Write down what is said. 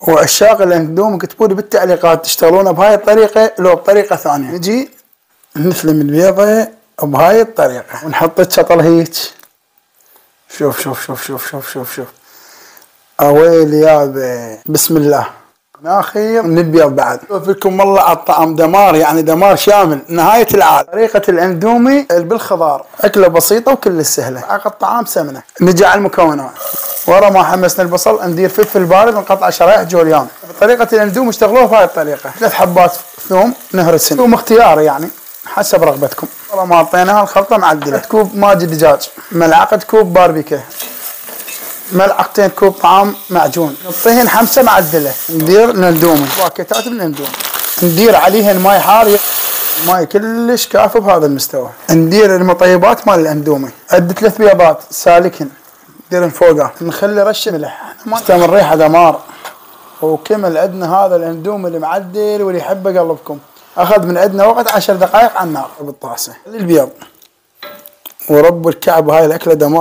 وعشاق الاندومي اكتبوا لي بالتعليقات تشتغلونه بهاي الطريقة لو بطريقة ثانية. نجي نفلم البيضة بهاي الطريقة ونحط الشطل هيك. شوف شوف شوف شوف شوف شوف شوف اويلي يابا بسم الله. ناخير من البيض بعد. شوف لكم والله على الطعم دمار، يعني دمار شامل نهاية العالم. طريقة الاندومي بالخضار أكلة بسيطة وكل سهلة. عقد الطعام سمنة. نجي على المكونات. ورا ما حمسنا البصل ندير فلفل بارد ونقطع شرايح جوليان. بطريقة الاندومي اشتغلوها بهاي الطريقة. 3 حبات ثوم نهرسن. ثوم اختياري يعني حسب رغبتكم. ورا ما حطيناها الخلطة معدلة. كوب ماجي دجاج، ملعقة كوب باربيكا، ملعقتين كوب طعام معجون، نطيهن حمسه معدله. ندير الاندومي باكيتات من الاندومي، ندير عليهن ماي حار، ماي كلش كافي بهذا المستوى. ندير المطيبات مال الاندومي، عد 3 بيضات سالكن نديرن فوقها، نخلي رشه ملح. مستمر ريحه دمار. وكمل عندنا هذا الاندومي المعدل واللي يحبه قلبكم. اخذ من عندنا وقت 10 دقائق على النار بالطاسه. البيض ورب الكعب هاي الاكله دمار.